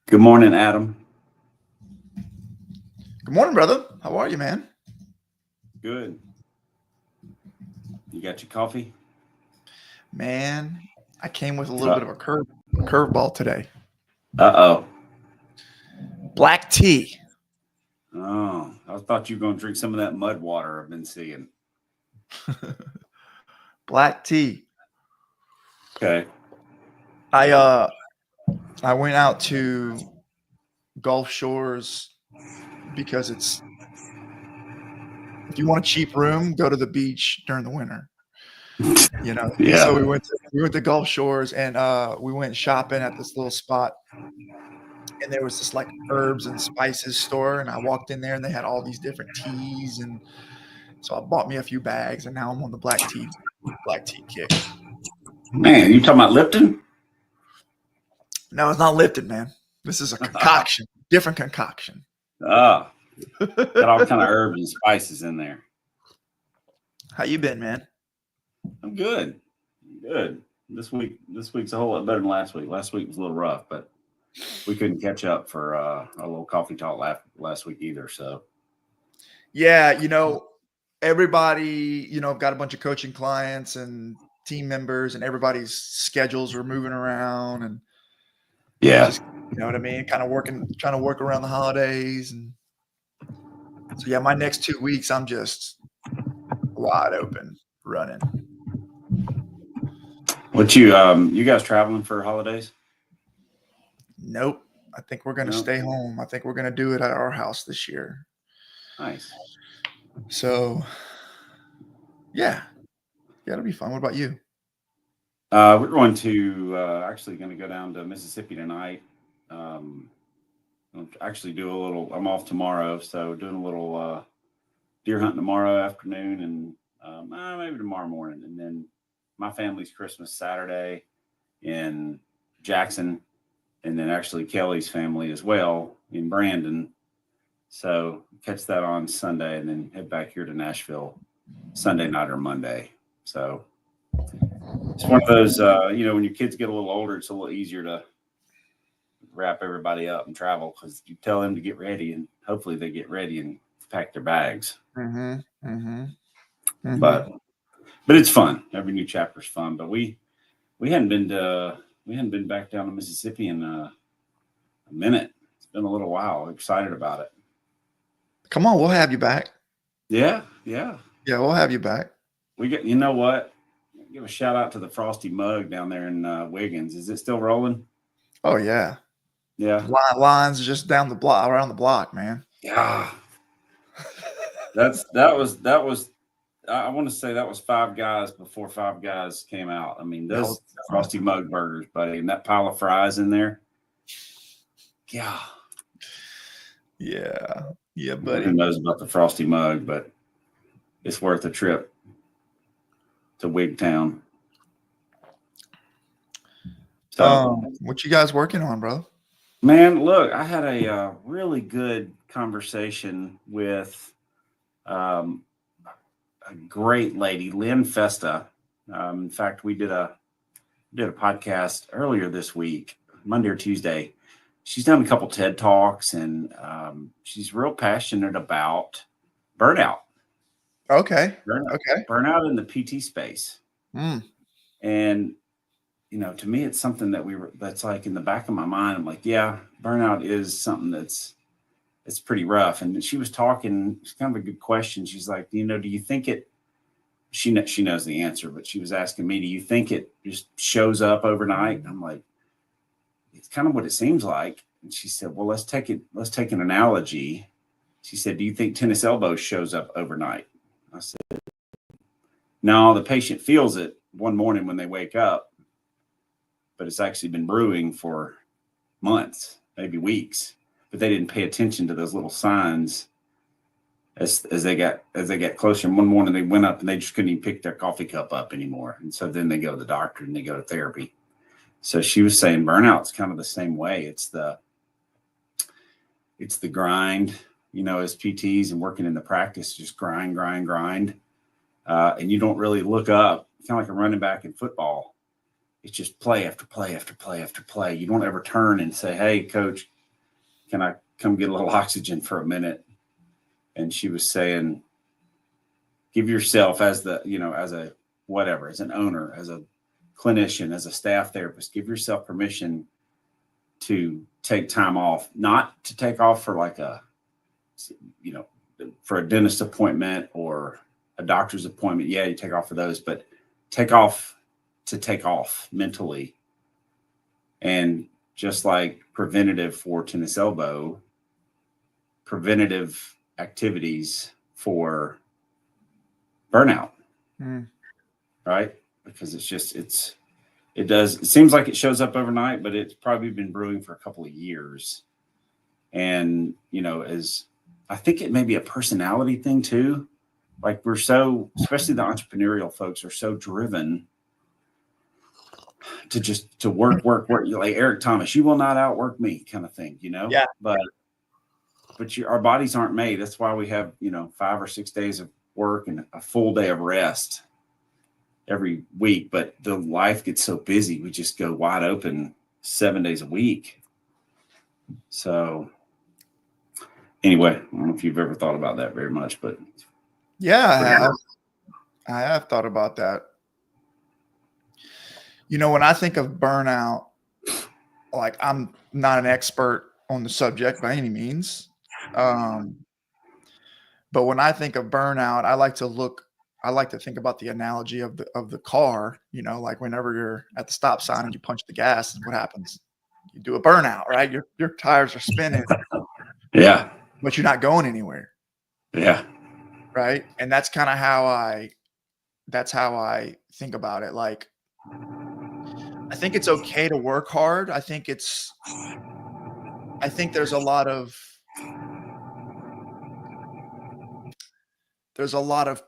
Good morning, Adam. Good morning, brother. How are you, man? Good. You got your coffee? Man, I came with a little Uh bit of a curveball today. oh. Black tea. Oh, I thought you were going to drink some of that mud water I've been seeing. Black tea. Okay. I went out to Gulf Shores because it's if you want a cheap room, go to the beach during the winter. So Yeah. we went to Gulf Shores and we went shopping at this little spot, and there was this like herbs and spices store, and I walked in there and they had all these different teas, and so I bought me a few bags, and now I'm on the black tea kick. Man, you talking about Lipton? No, it's not Lipton, man. This is a concoction, different concoction. Ah, got all kind of herbs and spices in there. How you been, man? I'm good. Good. This week's a whole lot better than last week. Last week was a little rough, but we couldn't catch up for a little coffee talk last week either. So Yeah, everybody, got a bunch of coaching clients and team members, and everybody's schedules were moving around, and yeah. just, you know what I mean, kind of trying to work around the holidays, and so yeah, my next 2 weeks, I'm just wide open running. What you guys traveling for holidays? Nope. I think we're gonna No. stay home. I think we're gonna do it at our house this year. Nice. So yeah, it'll be fun. What about you? We're going to actually going to go down to Mississippi tonight. I'll actually do a little. I'm off tomorrow, so doing a little deer hunting tomorrow afternoon, and maybe tomorrow morning. And then my family's Christmas Saturday in Jackson, and then actually Kelly's family as well in Brandon. So catch that on Sunday, and then head back here to Nashville Sunday night or Monday. So it's one of those, when your kids get a little older, it's a little easier to wrap everybody up and travel because you tell them to get ready, and hopefully they get ready and pack their bags. Mm-hmm. Mm-hmm. Mm-hmm. But it's fun. Every new chapter is fun. But we hadn't been back down to Mississippi in a minute. It's been a little while. I'm excited about it. Come on, we'll have you back. Yeah. Yeah, we'll have you back. We get. You know what? Give a shout out to the Frosty Mug down there in Wiggins. Is it still rolling? Oh yeah. Yeah. Lines just down the block, around the block, man. Yeah. that was. I want to say that was Five Guys before Five Guys came out. I mean, those Frosty Mug burgers, buddy, and that pile of fries in there. Yeah. Yeah, buddy. Who knows about the Frosty Mug, but it's worth a trip to Wigtown. So, what you guys working on, bro? Man, look, I had a really good conversation with a great lady, Lynn Festa. In fact, we did a podcast earlier this week, Monday or Tuesday. She's done a couple TED Talks, and she's real passionate about burnout. Okay. Burnout in the PT space. And to me, it's something that's like in the back of my mind. I'm like, yeah, burnout is something it's pretty rough. And she was talking, it's kind of a good question. She's like, do you think it, she knows the answer, but she was asking me, do you think it just shows up overnight? And I'm like, it's kind of what it seems like. And she said, well, let's take an analogy. She said, do you think tennis elbow shows up overnight? I said, no, the patient feels it one morning when they wake up, but it's actually been brewing for months, maybe weeks, but they didn't pay attention to those little signs as they got closer. And one morning they went up and they just couldn't even pick their coffee cup up anymore. And so then they go to the doctor and they go to therapy. So she was saying burnout's kind of the same way. It's the grind, as PTs and working in the practice, just grind. And you don't really look up, kind of like a running back in football. It's just play after play after play after play. You don't ever turn and say, hey, coach, can I come get a little oxygen for a minute? And she was saying, give yourself as the, as a whatever, as an owner, as a clinician, as a staff therapist, give yourself permission to take time off, not to take off for like for a dentist appointment or a doctor's appointment. Yeah, you take off for those, but take off to take off mentally. And just like preventative for tennis elbow, preventative activities for burnout, right? Because it seems like it shows up overnight, but it's probably been brewing for a couple of years. And, I think it may be a personality thing too. Like especially the entrepreneurial folks are so driven to work. You're like Eric Thomas, you will not outwork me kind of thing, Yeah. But our bodies aren't made. That's why we have, 5 or 6 days of work and a full day of rest every week. But the life gets so busy, we just go wide open 7 days a week. So anyway, I don't know if you've ever thought about that very much, but yeah, I have thought about that. When I think of burnout, like I'm not an expert on the subject by any means. But when I think of burnout, I like to think about the analogy of the car, like whenever you're at the stop sign and you punch the gas, what happens? You do a burnout, right? Your tires are spinning. Yeah. But you're not going anywhere. Yeah. Right. And that's kind of how I think about it. Like, I think it's okay to work hard. I think there's a lot of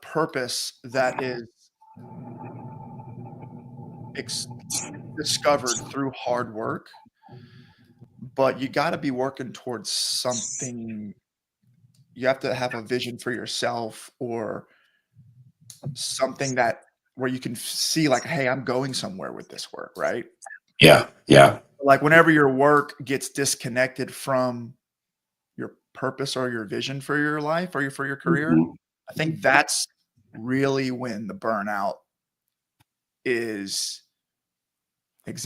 purpose that is discovered through hard work, but you got to be working towards something. You have to have a vision for yourself or something where you can see like, hey, I'm going somewhere with this work, right? Yeah. Yeah. Like whenever your work gets disconnected from your purpose or your vision for your life or for your career, I think that's really when the burnout is is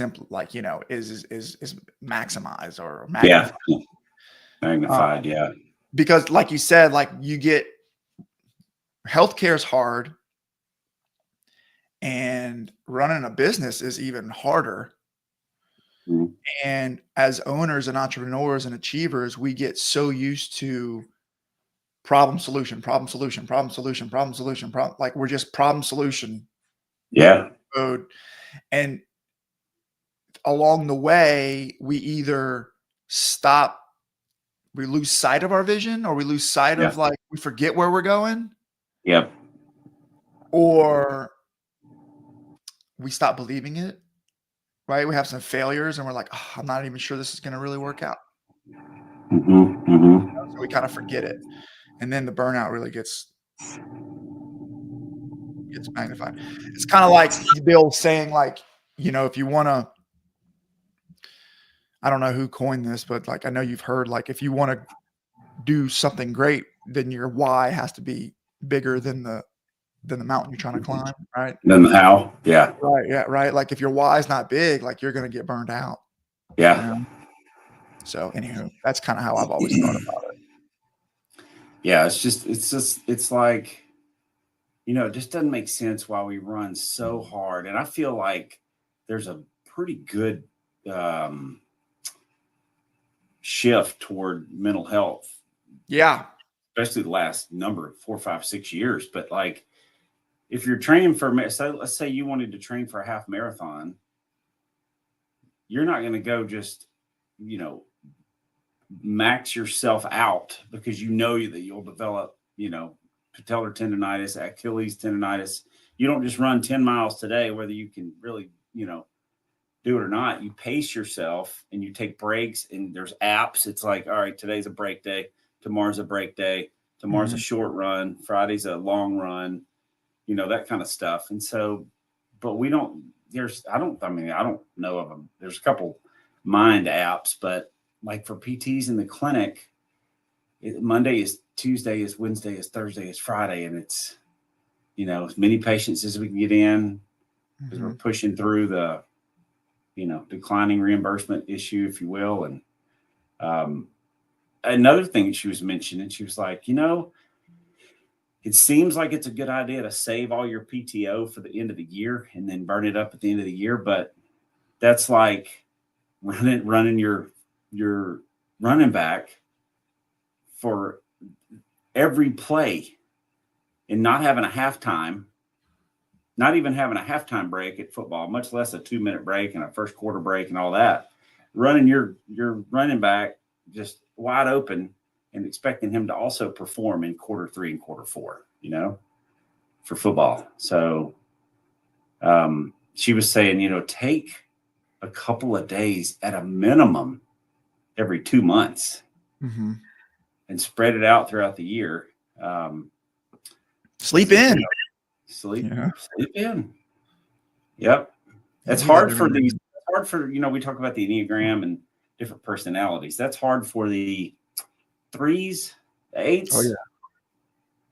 maximized or magnified. Yeah. Magnified. Yeah. Because like you said, like healthcare is hard and running a business is even harder. And as owners and entrepreneurs and achievers, we get so used to problem solution, like we're just problem solution. Yeah. Mode. And along the way, we either we lose sight of our vision, or we lose sight of like, we forget where we're going. Yep. Or we stop believing it, right? We have some failures and we're like, oh, I'm not even sure this is going to really work out. So we kind of forget it. And then the burnout really gets magnified. It's kind of like the old saying, like, if you want to, I don't know who coined this, but like, I know you've heard, like, if you want to do something great, then your why has to be bigger than the mountain you're trying to climb, right? Then the how. Yeah. Right. Yeah. Right. Like if your why is not big, like you're going to get burned out. Yeah. So anywho, that's kind of how I've always thought about it. Yeah. It's like, it just doesn't make sense why we run so hard. And I feel like there's a pretty good shift toward mental health. Yeah. Especially the last 4, 5, 6 years. But like, if you're training let's say you wanted to train for a half marathon, you're not going to go just, max yourself out because that you'll develop, patellar tendonitis, Achilles tendonitis. You don't just run 10 miles today, whether you can really, do it or not. You pace yourself and you take breaks, and there's apps. It's like, all right, today's a break day. Tomorrow's a break day. Tomorrow's a short run. Friday's a long run, that kind of stuff. And so, but I don't know of them. There's a couple mind apps, but like for PTs in the clinic, Monday is Tuesday is Wednesday is Thursday is Friday, and it's, you know, as many patients as we can get in because we're pushing through the, you know, declining reimbursement issue, if you will. And another thing she was mentioning, she was like, you know, it seems like it's a good idea to save all your PTO for the end of the year and then burn it up at the end of the year, but that's like running your running back for every play and not having a halftime, not even having a halftime break at football, much less a 2-minute break and a first quarter break and all that. Running your running back just wide open and expecting him to also perform in quarter 3 and quarter 4, you know, for football. So she was saying, you know, take a couple of days at a minimum every 2 months and spread it out throughout the year. Sleep in. Sleep in. Yep. It's hard for, you know, we talk about the Enneagram and different personalities. That's hard for the 3s, the 8s. Oh, yeah.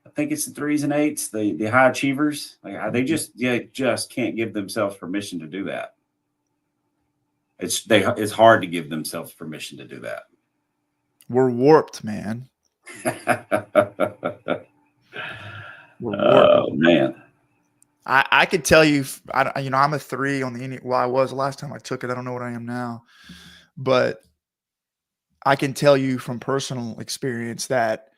I think it's the 3s and 8s, the high achievers. Like they just can't give themselves permission to do that. It's hard to give themselves permission to do that. We're warped, man. Oh man. I could tell you, you know, I'm a 3 on the, well, I was the last time I took it. I don't know what I am now, but I can tell you from personal experience that,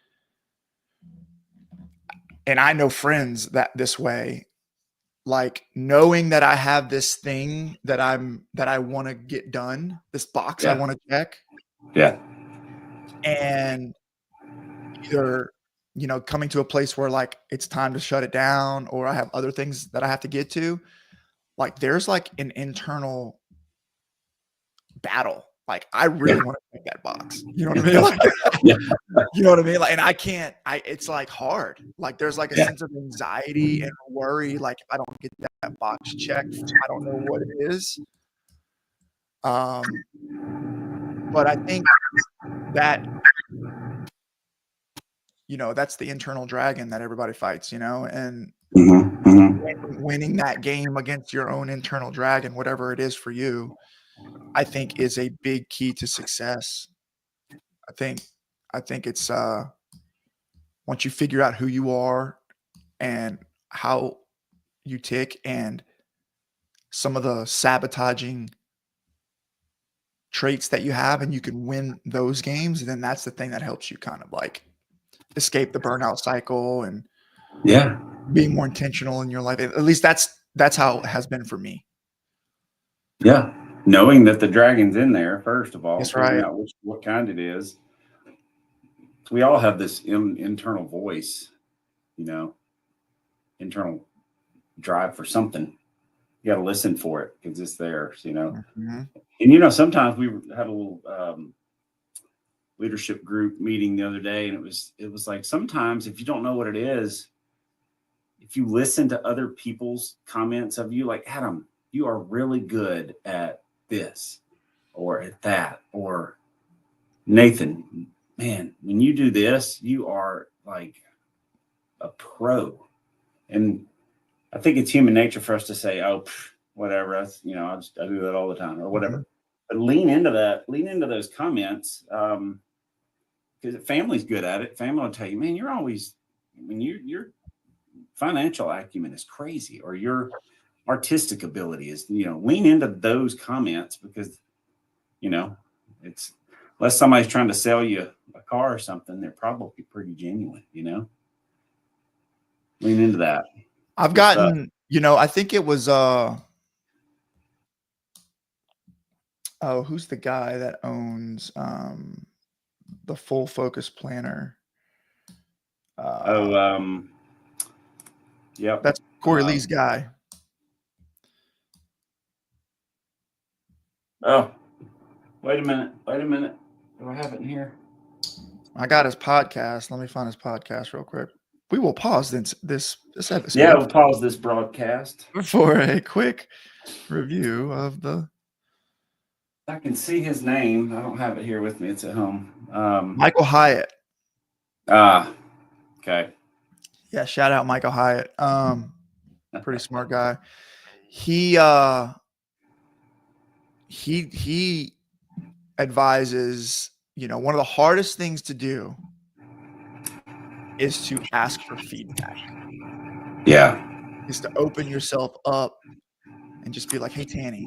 and I know friends that this way, like knowing that I have this thing that I want to get done, this box I want to check. Yeah. And either, you know, coming to a place where like it's time to shut it down, or I have other things that I have to get to. Like there's like an internal battle. Like I really want to check that box. You know what I mean? Like, you know what I mean? Like, and it's like hard. Like there's like a sense of anxiety and worry. Like if I don't get that box checked, I don't know what it is. But I think that, you know, that's the internal dragon that everybody fights, you know, and winning that game against your own internal dragon, whatever it is for you, I think is a big key to success. I think it's once you figure out who you are and how you tick and some of the sabotaging traits that you have, and you can win those games, then that's the thing that helps you kind of like escape the burnout cycle and be more intentional in your life. At least that's how it has been for me. Yeah. Knowing that the dragon's in there, first of all, that's figuring right. out what kind it is. We all have this internal voice, you know, internal drive for something. You got to listen for it because it's there, you know. And, you know, sometimes we had a little leadership group meeting the other day, and it was like sometimes if you don't know what it is, if you listen to other people's comments of you, like, Adam, you are really good at this or at that, or Nathan, man, when you do this, you are like a pro. And I think it's human nature for us to say, oh, whatever, that's, you know, I do that all the time or whatever. But lean into those comments. Because family's good at it. Family will tell you, man, you're always, I mean, your financial acumen is crazy, or your artistic ability is, you know, lean into those comments because, you know, it's unless somebody's trying to sell you a car or something, they're probably pretty genuine, you know. Lean into that. I've gotten, you know, I think it was who's the guy that owns the Full Focus Planner? Yep. That's Corey Lee's guy. Oh, wait a minute. Do I have it in here? I got his podcast. Let me find his podcast real quick. We will pause this episode. Yeah, we'll pause this broadcast for a quick review of the I can see his name. I don't have it here with me. It's at home. Michael Hyatt. Okay. Yeah, shout out Michael Hyatt. Pretty smart guy. He advises, one of the hardest things to do is to ask for feedback. Yeah. Is to open yourself up and just be like, hey, Tanny,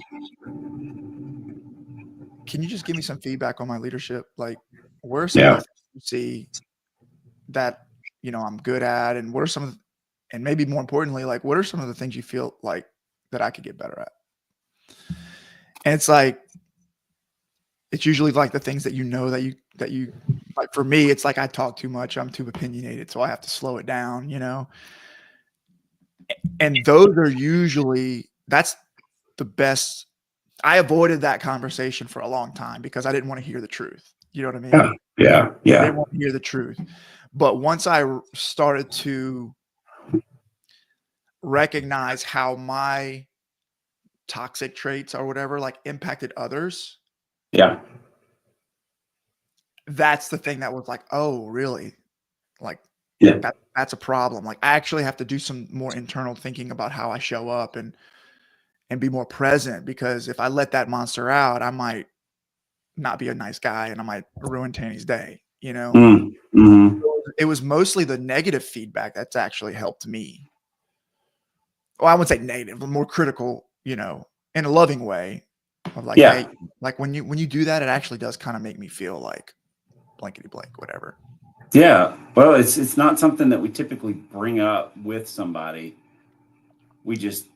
can you just give me some feedback on my leadership? Like, where are some of the things you see that, I'm good at? And what are some of the, and maybe more importantly, like, what are some of the things you feel like that I could get better at? And it's like, it's usually like the things that that you like. For me, it's like I talk too much. I'm too opinionated, so I have to slow it down, And those are usually, that's the best. I avoided that conversation for a long time because I didn't want to hear the truth. You know what I mean? Yeah. I didn't want to hear the truth. But once I started to recognize how my toxic traits or whatever like impacted others, that's the thing that was like, oh, really? Like, that's a problem. Like, I actually have to do some more internal thinking about how I show up and be more present, because if I let that monster out, I might not be a nice guy and I might ruin Tanny's day, Mm-hmm. It was mostly the negative feedback that's actually helped me. Well, I wouldn't say negative, but more critical, in a loving way of like, hey, like when you do that, it actually does kind of make me feel like blankety blank, whatever. Yeah. Well, it's not something that we typically bring up with somebody. We just,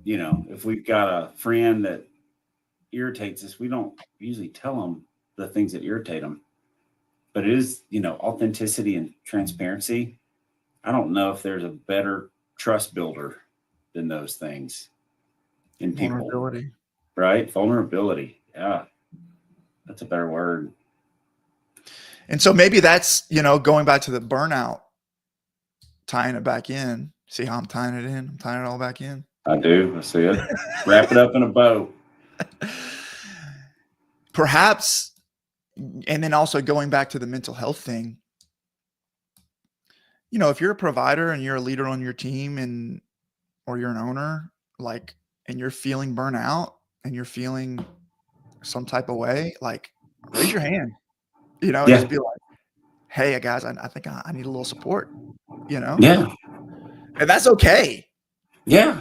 if we've got a friend that irritates us, we don't usually tell them the things that irritate them. But it is, authenticity and transparency. I don't know if there's a better trust builder than those things in people. Vulnerability. Right? Vulnerability. Yeah. That's a better word. And so maybe that's, going back to the burnout, tying it back in. See how I'm tying it in? I'm tying it all back in. I do. I see it. Wrap it up in a bow. Perhaps, and then also going back to the mental health thing, if you're a provider and you're a leader on your team or you're an owner, like, and you're feeling burnout and you're feeling some type of way, like, raise your hand, just be like, hey guys, I think I need a little support, Yeah. And that's okay. Yeah.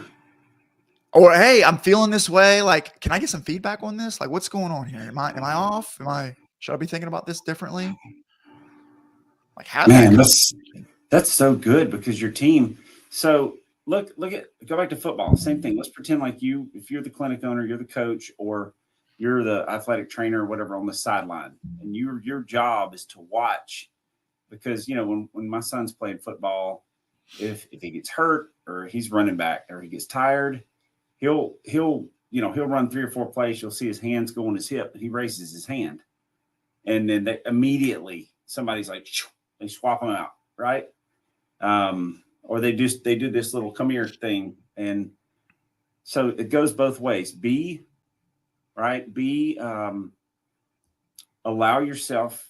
Or, hey, I'm feeling this way. Like, can I get some feedback on this? Like, what's going on here? Am I off? Should I be thinking about this differently? Like, have that conversation. That's so good, because your team. So go back to football. Same thing. Let's pretend like if you're the clinic owner, you're the coach, or you're the athletic trainer or whatever on the sideline, and your job is to watch, because when my son's playing football, if he gets hurt or he's running back or he gets tired, he'll run 3 or 4 plays. You'll see his hands go on his hip, and he raises his hand, and then immediately somebody's like, they swap them out, right? Or they do this little come here thing, and so it goes both ways. Allow yourself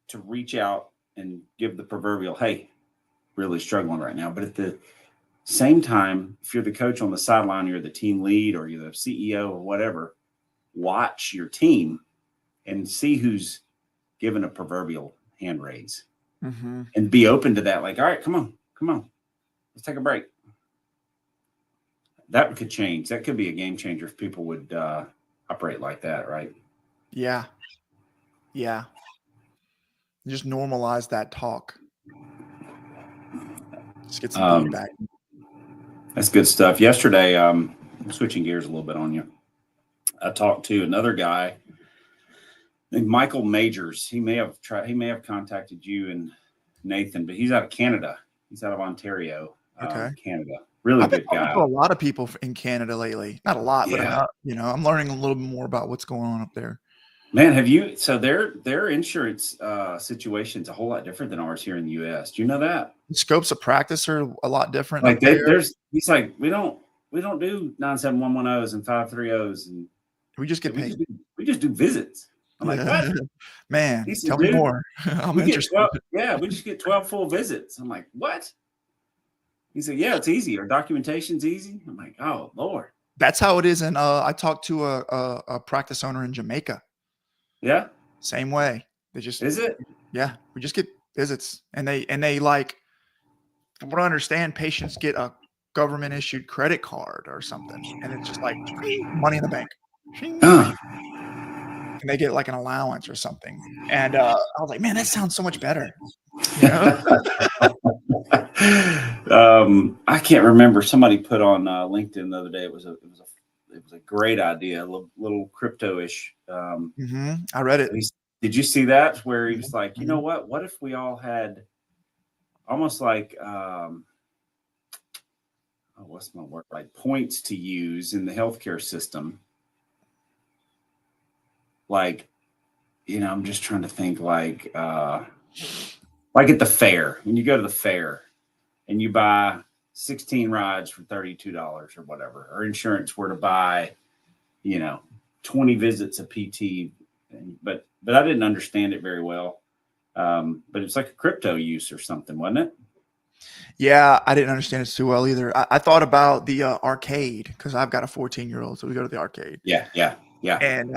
to reach out and give the proverbial, hey, really struggling right now. But at the same time, if you're the coach on the sideline, you're the team lead, or you're the CEO or whatever, watch your team and see who's given a proverbial hand raise, and be open to that. Like, all right, come on, let's take a break. That could change. That could be a game changer if people would operate like that, right? Yeah. Just normalize that talk. Just get some feedback. That's good stuff. Yesterday, I'm switching gears a little bit on you. I talked to another guy named Michael Majors. He may have contacted you and Nathan, but he's out of Canada. He's out of Ontario, Canada. Really good guy. I've talked to a lot of people in Canada lately. Not a lot, but I'm learning a little bit more about what's going on up there. Man, have you? So their insurance situation's a whole lot different than ours here in the U.S. Do you know that? The scopes of practice are a lot different. Like he's like, we don't do 97110s and 530s, and we just get paid. we just do visits. I'm like, what? Man, He said, tell me dude, more. I'm we get interested. 12. Yeah, we just get 12 full visits. I'm like, what? He said, yeah, it's easy. Our documentation's easy. I'm like, oh Lord. That's how it is. And I talked to a practice owner in Jamaica. Yeah. Same way. They just, Is it? yeah, we just get visits, and they like, from what I understand, patients get a government issued credit card or something, and it's just like money in the bank. Uh. And they get like an allowance or something. And I was like, man, that sounds so much better. You know? I can't remember. Somebody put on LinkedIn the other day. It was a great idea, a little crypto-ish. I read it. Did you see that? Where he was like, you know what? What if we all had almost like what's my word? Like points to use in the healthcare system. Like, I'm just trying to think like at the fair, when you go to the fair and you buy 16 rides for $32 or whatever, or insurance were to buy, 20 visits of PT. But I didn't understand it very well. But it's like a crypto use or something, wasn't it? Yeah, I didn't understand it too well either. I thought about the arcade, because I've got a 14-year-old, so we go to the arcade. Yeah. And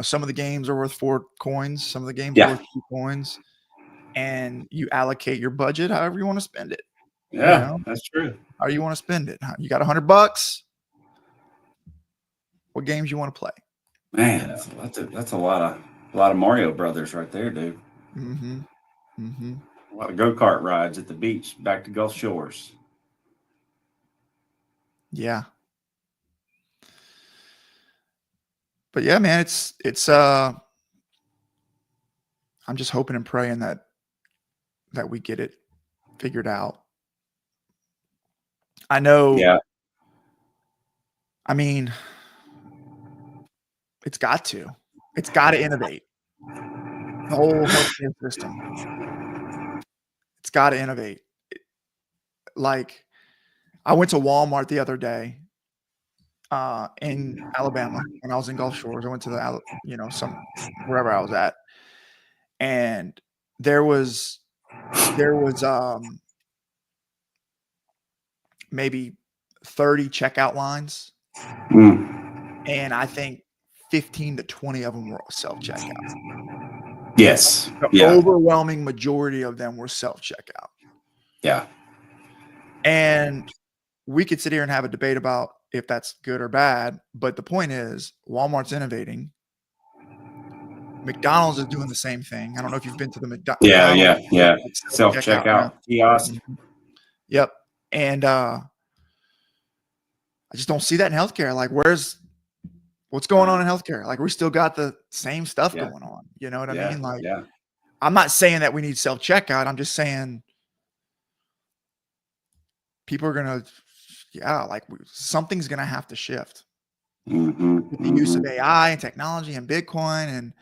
some of the games are worth 4 coins, some of the games are worth 2 coins, and you allocate your budget however you want to spend it. Yeah, that's true. How you want to spend it? You got $100. What games you want to play? Man, that's a lot of Mario Brothers right there, dude. A lot of go-kart rides at the beach, back to Gulf Shores. Yeah. But yeah, man, it's I'm just hoping and praying that we get it figured out. I know. Yeah. I mean, it's got to innovate. The whole healthcare system. It's got to innovate. Like, I went to Walmart the other day in Alabama when I was in Gulf Shores. I went to wherever I was at, and there was maybe 30 checkout lines, and I think 15 to 20 of them were self-checkout. Yes. The overwhelming majority of them were self-checkout. Yeah. And we could sit here and have a debate about if that's good or bad, but the point is Walmart's innovating. McDonald's is doing the same thing. I don't know if you've been to the McDonald's. Yeah. Self-checkout kiosk. Yep. And I just don't see that in healthcare. Like, what's going on in healthcare? Like, we still got the same stuff going on. You know what I mean? Like, I'm not saying that we need self-checkout. I'm just saying people are going to, something's going to have to shift. With the use of AI and technology and Bitcoin and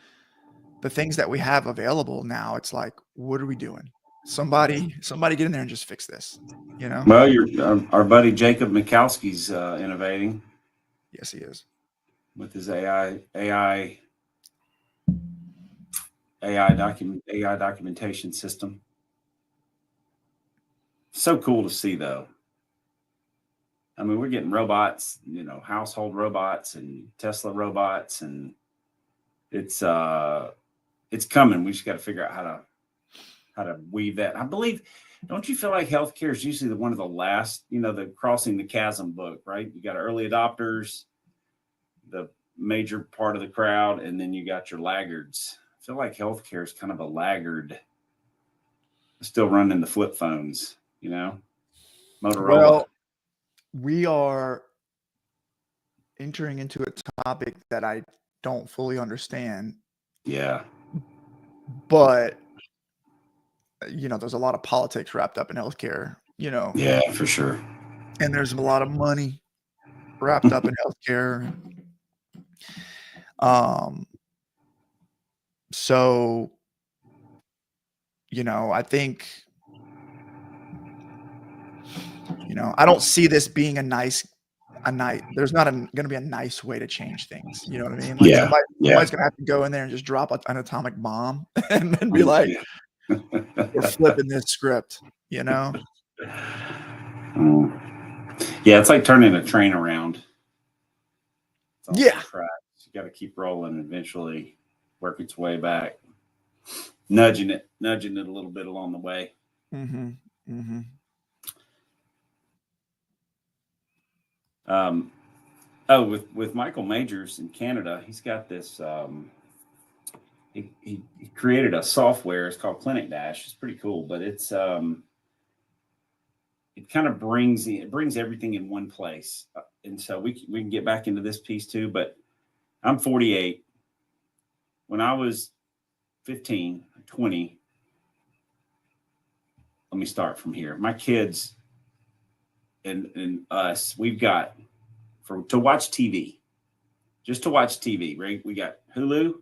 the things that we have available now, it's like, what are we doing? Somebody get in there and just fix this, Well, our buddy Jacob Mikowski's innovating. Yes, he is. With his AI documentation system. So cool to see, though. I mean, we're getting robots, household robots and Tesla robots, and it's coming. We just got to figure out how to weave that. I believe. Don't you feel like healthcare is usually one of the last, the crossing the chasm book, right? You got early adopters, the major part of the crowd, and then you got your laggards. I feel like healthcare is kind of a laggard. Still running the flip phones, Motorola. Well, we are entering into a topic that I don't fully understand. Yeah. But there's a lot of politics wrapped up in healthcare, Yeah, for sure. And there's a lot of money wrapped up in healthcare. So, I think, I don't see this being a nice there's not going to be a nice way to change things. You know what I mean? Like Yeah. somebody's going to have to go in there and just drop an atomic bomb and then be like, we're flipping this script, you know? Yeah, it's like turning a train around. Yeah. You got to keep rolling, eventually work its way back, nudging it a little bit along the way. Mm-hmm. Mm-hmm. With Michael Majors in Canada, he's got this. He created a software. It's called Clinic Dash. It's pretty cool, but it kind of brings everything in one place. And so we can get back into this piece too. But I'm 48. When I was 15, 20, let me start from here. My kids and us, we've got to watch TV, just to watch TV, right? We got Hulu,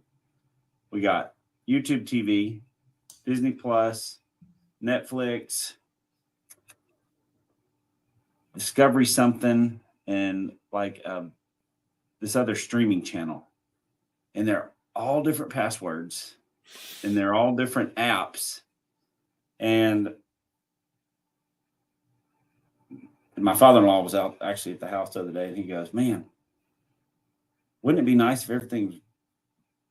we got YouTube TV, Disney Plus, Netflix, Discovery something, and like this other streaming channel. And they're all different passwords and they're all different apps. And my father-in-law was out actually at the house the other day, and he goes, "Man, wouldn't it be nice if everything was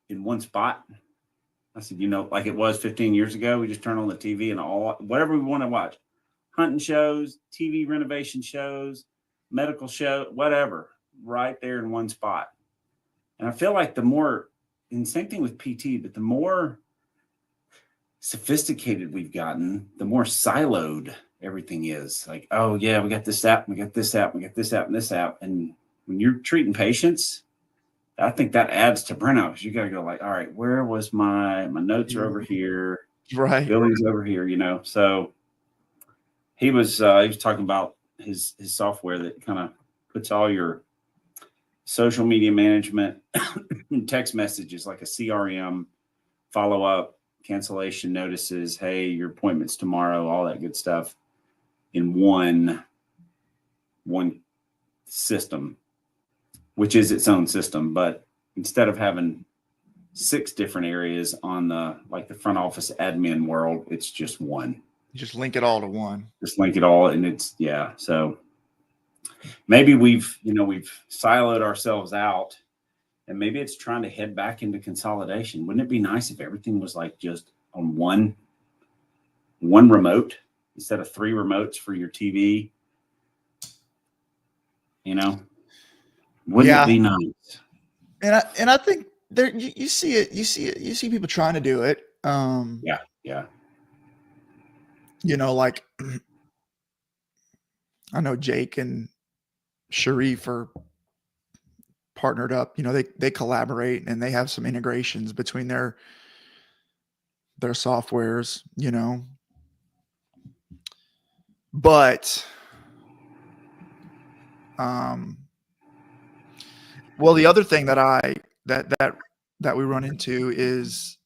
in one spot?" I said, like it was 15 years ago, we just turn on the TV and whatever we want to watch, hunting shows, TV renovation shows, medical show, whatever, right there in one spot. And I feel like and same thing with PT, but the more sophisticated we've gotten, the more siloed everything is. Like, oh yeah, we got this app, we got this app, we got this app and this app. And when you're treating patients, I think that adds to burnout, because you got to go like, all right, where was my notes are over here, right? Billing's over here, So he was talking about his software that kind of puts all your social media management and text messages, like a CRM, follow up, cancellation notices, hey, your appointment's tomorrow, all that good stuff in one system, which is its own system. But instead of having 6 different areas on the front office admin world, it's just one. You just link it all to one. Just link it all, and it's so maybe we've siloed ourselves out, and maybe it's trying to head back into consolidation. Wouldn't it be nice if everything was like just on one remote instead of 3 remotes for your TV? Wouldn't it be nice? And I think there you see it. You see people trying to do it. Yeah. Like I know Jake and Sharif are partnered up. They collaborate and they have some integrations between their softwares. But well, the other thing that we run into is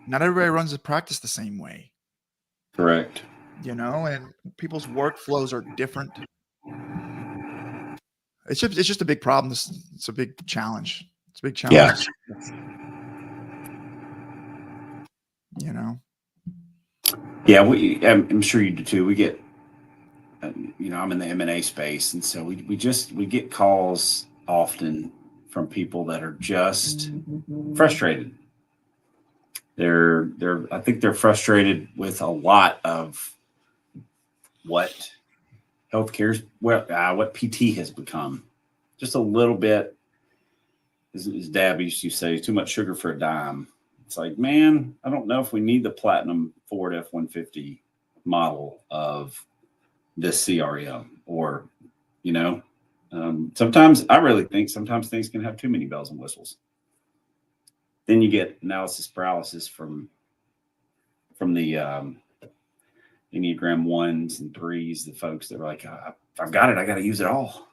not everybody runs the practice the same way. Correct. And people's workflows are different. It's just a big problem. It's a big challenge. It's a big challenge. Yeah. Yeah, I'm sure you do too. We get, I'm in the M&A space, and so we get calls often from people that are just frustrated. I think they're frustrated with a lot of what healthcare's what PT has become. Just a little bit, as Dad used to say, too much sugar for a dime. It's like, man, I don't know if we need the platinum Ford F-150 model of this CRM, or, sometimes I really think sometimes things can have too many bells and whistles. Then you get analysis paralysis from the Enneagram 1s and 3s, the folks that are like, if I've got it, I got to use it all.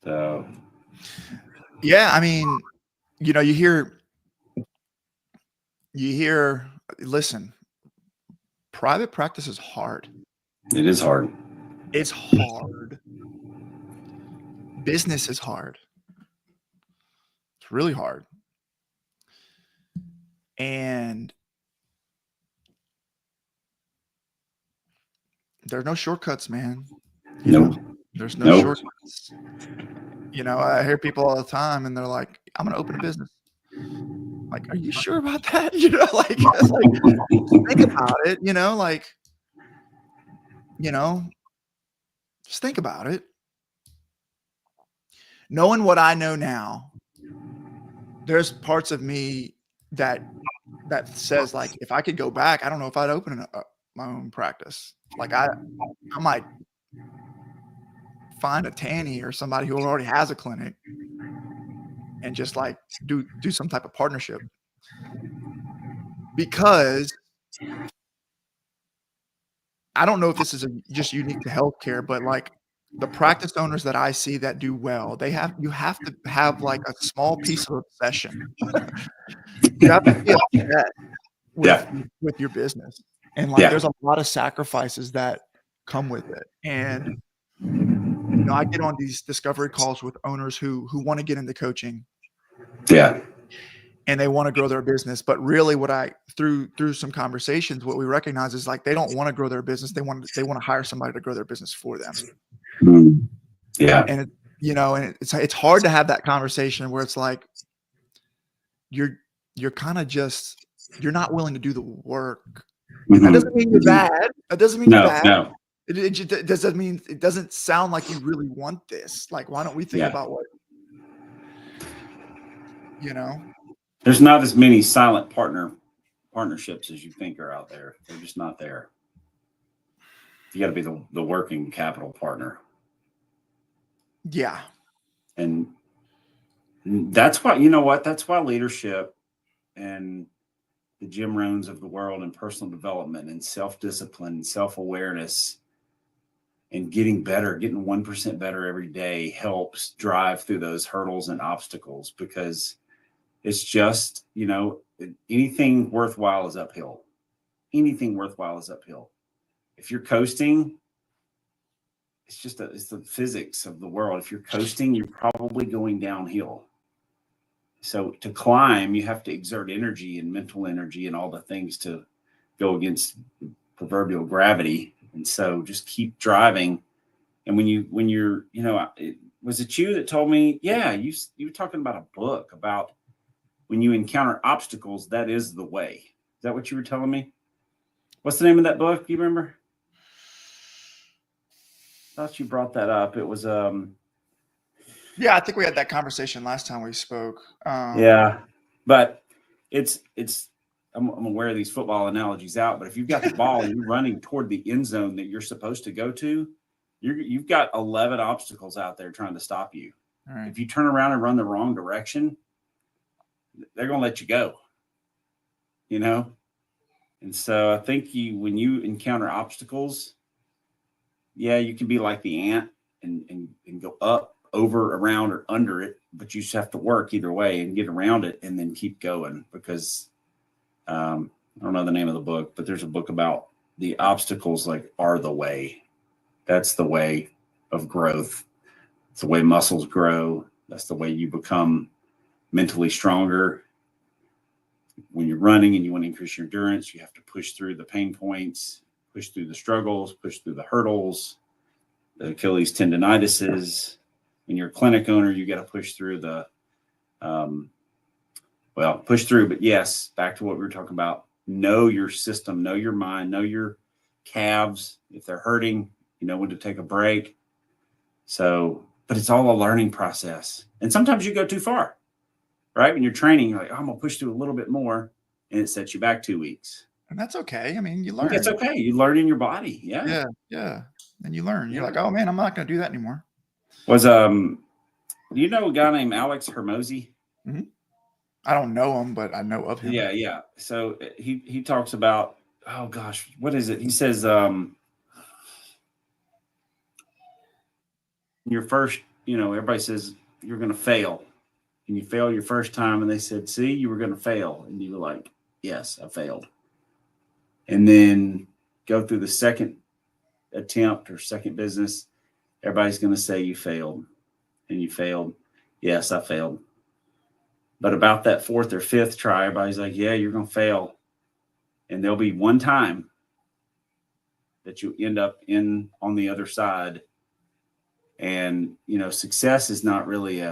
So, yeah, I mean, you hear, listen, private practice is hard. It is hard. It's hard. Business is hard. It's really hard. And there's no shortcuts, man. There's no shortcuts. I hear people all the time and they're like, I'm going to open a business. Like, are you sure about that? Think about it, just think about it. Knowing what I know now, there's parts of me that says, like, if I could go back, I don't know if I'd open my own practice. Like I might find a Tanny or somebody who already has a clinic and just like do some type of partnership, because I don't know if this is just unique to healthcare, but like the practice owners that I see that do well, you have to have like a small piece of obsession. You have to be upset with your business. And like, there's a lot of sacrifices that come with it. And, I get on these discovery calls with owners who want to get into coaching. Yeah. And they want to grow their business. But really through some conversations, what we recognize is like, they don't want to grow their business. They want to hire somebody to grow their business for them. Yeah. And it's hard to have that conversation where it's like, you're kind of just, you're not willing to do the work. And that doesn't mean you're bad. That doesn't mean you're bad. No. It doesn't mean, it doesn't sound like you really want this. Like, why don't we think about what, There's not as many silent partnerships as you think are out there. They're just not there. You got to be the working capital partner. Yeah. And that's why, that's why leadership and the Jim Rohns of the world and personal development and self-discipline and self-awareness and getting better, getting 1% better every day helps drive through those hurdles and obstacles, because it's just, anything worthwhile is uphill. Anything worthwhile is uphill. If you're coasting, it's the physics of the world. If you're coasting, you're probably going downhill. So to climb, you have to exert energy and mental energy and all the things to go against proverbial gravity. And so just keep driving. And when you're, was it you that told me, you were talking about a book about when you encounter obstacles, that is the way. Is that what you were telling me? What's the name of that book? You remember? I thought you brought that up. It was, yeah, I think we had that conversation last time we spoke. But I'm aware of these football analogies out, but if you've got the ball and you're running toward the end zone that you're supposed to go to, you've got 11 obstacles out there trying to stop you. Right. If you turn around and run the wrong direction, they're going to let you go, And so I think when you encounter obstacles, you can be like the ant and go up, over, around, or under it, but you just have to work either way and get around it and then keep going, because I don't know the name of the book, but there's a book about the obstacles are the way. That's the way of growth. It's the way muscles grow. That's the way you become mentally stronger. When you're running and you want to increase your endurance, you have to push through the pain points, push through the struggles, push through the hurdles, the Achilles tendinitises. When you're a clinic owner, you got to push through push through. But yes, back to what we were talking about. Know your system, know your mind, know your calves. If they're hurting, you know when to take a break. So, but it's all a learning process. And sometimes you go too far, right? When you're training, you're like, I'm going to push through a little bit more, and it sets you back 2 weeks. And that's okay. I mean, you learn. It's okay. You learn in your body. Yeah. And you learn. You're like, oh man, I'm not going to do that anymore. Was do you know a guy named Alex Hermosi? Mm-hmm. I don't know him, but I know of him. Yeah. So he talks about, oh gosh, what is it? He says, your first, everybody says you're going to fail, and you fail your first time, and they said, see, you were going to fail, and you were like, yes, I failed. And then go through the second attempt or second business, everybody's going to say you failed. And you failed. Yes, I failed. But about that fourth or fifth try, everybody's like, yeah, you're going to fail. And there'll be one time that you end up on the other side. And, success is not really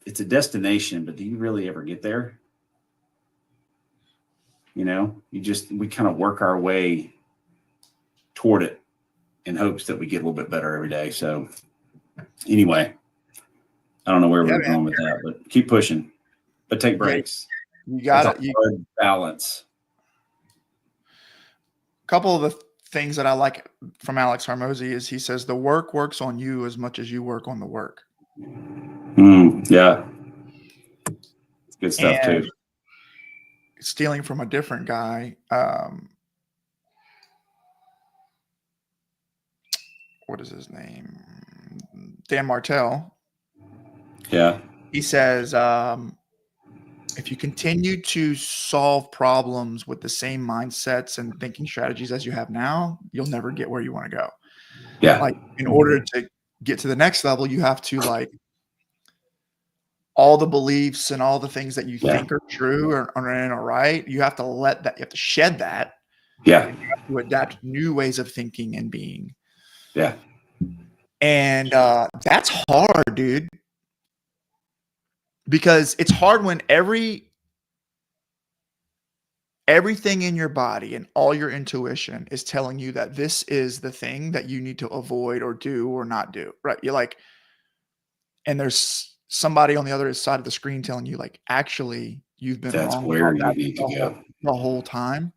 it's a destination, but do you really ever get there? We kind of work our way toward it in hopes that we get a little bit better every day. So anyway, I don't know where we're going with that, but keep pushing, but take breaks. You got it. Hard balance. A couple of the things that I like from Alex Hormozi is he says the work works on you as much as you work on the work. Yeah. Good stuff too. Stealing from a different guy. What is his name? Dan Martell. Yeah. He says, if you continue to solve problems with the same mindsets and thinking strategies as you have now, you'll never get where you want to go. Yeah. Like in order to get to the next level, you have to all the beliefs and all the things that you think are true or right. You have to shed that. Yeah. And you have to adapt new ways of thinking and being. Yeah. And that's hard, dude. Because it's hard when everything in your body and all your intuition is telling you that this is the thing that you need to avoid or do or not do, right? You're like, and there's somebody on the other side of the screen telling you, like, actually, you've been wrong where you need to go the whole time.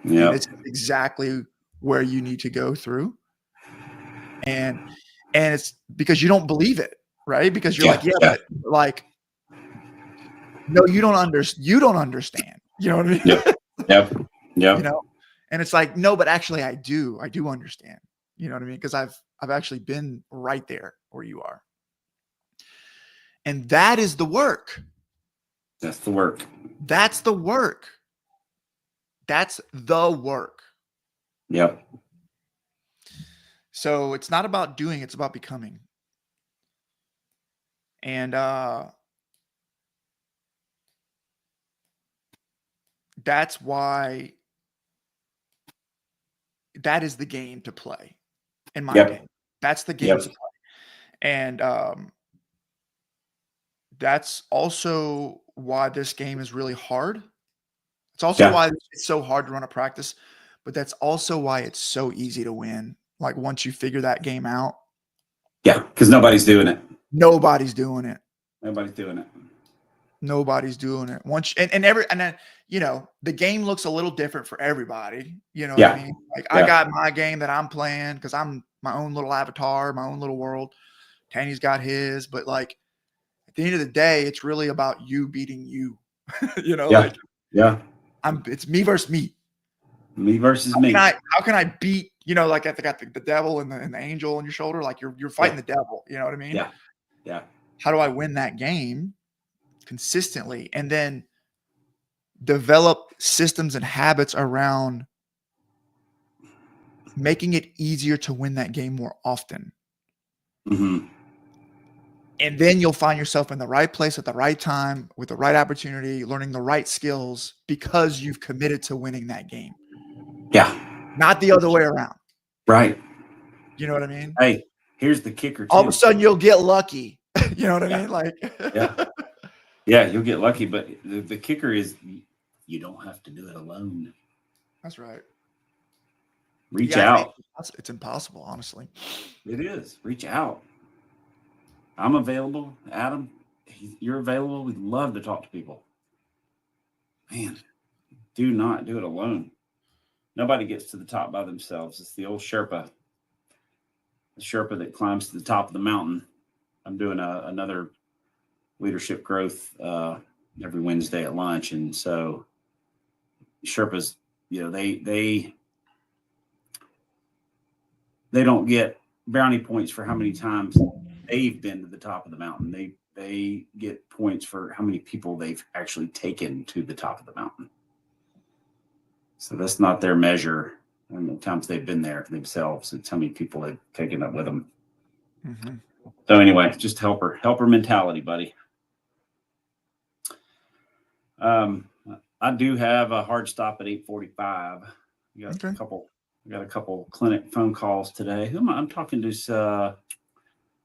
Yeah, and it's exactly where you need to go through. And it's because you don't believe it, right? Because you're but like, no, you don't understand. You don't understand. You know what I mean? Yep. And it's like, no, but actually I do understand. You know what I mean? Because I've actually been right there where you are. And that is the work. That's the work. That's the work. That's the work. Yep. So it's not about doing, it's about becoming. And that's why that is the game to play, in my opinion. That's the game to play. And that's also why this game is really hard. It's also why it's so hard to run a practice, but that's also why it's so easy to win. Like once you figure that game out. Yeah, because nobody's doing it. Nobody's doing it. Nobody's doing it. Nobody's doing it. Once and then the game looks a little different for everybody. You know what I mean? Like I got my game that I'm playing because I'm my own little avatar, my own little world. Tanny's got his, but like at the end of the day, it's really about you beating you. It's me versus me. Me versus me. How can I beat? Like I got the devil and the angel on your shoulder. Like you're fighting the devil. You know what I mean? Yeah. How do I win that game consistently, and then develop systems and habits around making it easier to win that game more often? Mm-hmm. And then you'll find yourself in the right place at the right time with the right opportunity, learning the right skills because you've committed to winning that game. Yeah. Not the other way around. Right. You know what I mean? Hey, here's the kicker too. All of a sudden you'll get lucky. You know what I mean? Like, yeah, you'll get lucky. But the kicker is you don't have to do it alone. That's right. Reach out. It's impossible, honestly. It is. Reach out. I'm available. Adam, you're available. We'd love to talk to people. Man, do not do it alone. Nobody gets to the top by themselves. It's the old Sherpa. The Sherpa that climbs to the top of the mountain. I'm doing another leadership growth every Wednesday at lunch. And so Sherpas, they don't get brownie points for how many times they've been to the top of the mountain. They get points for how many people they've actually taken to the top of the mountain. So that's not their measure. how many times they've been there themselves. It's how many people have taken up with them. Mm-hmm. So anyway, just helper mentality, buddy. I do have a hard stop at 8:45. We got Okay. a couple clinic phone calls today. Who am I? I'm talking to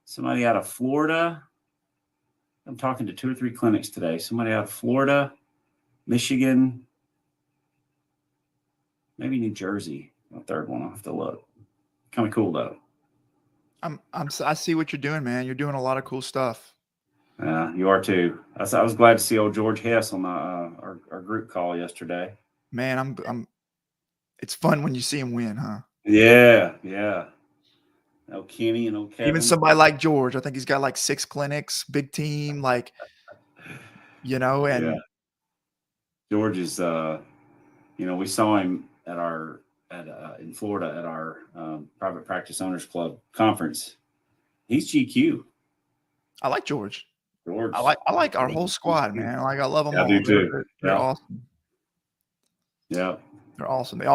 somebody out of Florida. I'm talking to 2 or 3 clinics today. Somebody out of Florida, Michigan, maybe New Jersey. A third one. I'll have to look. Kind of cool though. I see what you're doing, man. You're doing a lot of cool stuff. You are too. I was glad to see old George Hess on our group call yesterday. Man, it's fun when you see him win, huh? Yeah, yeah. Old Kenny and old Kevin. Even somebody like George, I think he's got like 6 clinics, big team, like, and yeah. George is, we saw him in Florida at our Private Practice Owners Club conference. He's GQ. I like George. George. I like our whole squad, man. Like, I love them all. I do too. They're awesome. Yeah. They're awesome. They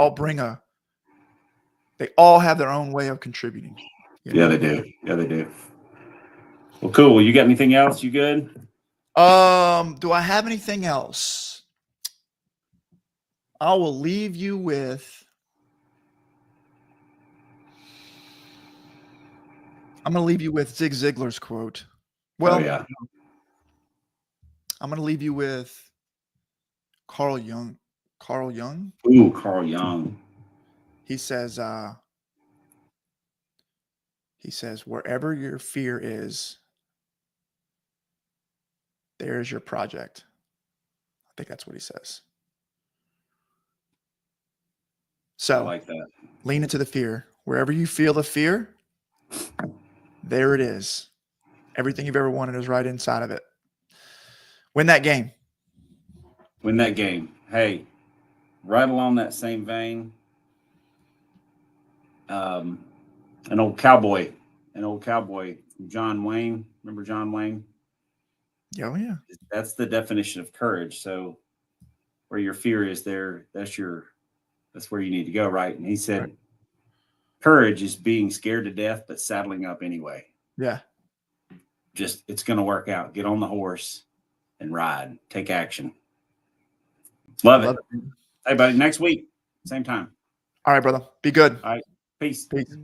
all have their own way of contributing. Yeah, they do. Yeah, they do. Well, cool. Well, you got anything else? You good? Do I have anything else? I will leave you with. I'm going to leave you with Zig Ziglar's quote. Well, yeah. I'm going to leave you with Carl Jung. Ooh, Carl Jung. He says, wherever your fear is, there's your project. I think that's what he says. So I like that. Lean into the fear. Wherever you feel the fear, there it is. Everything you've ever wanted is right inside of it. Win that game. Win that game. Hey, right along that same vein, an old cowboy, John Wayne. Remember John Wayne? Oh, yeah. That's the definition of courage. So where your fear is there, that's where you need to go, right? And he said, right. Courage is being scared to death, but saddling up anyway. Yeah. Just, it's going to work out. Get on the horse and ride. Take action. Love it. Hey, buddy, next week, same time. All right, brother. Be good. All right. Peace. Peace.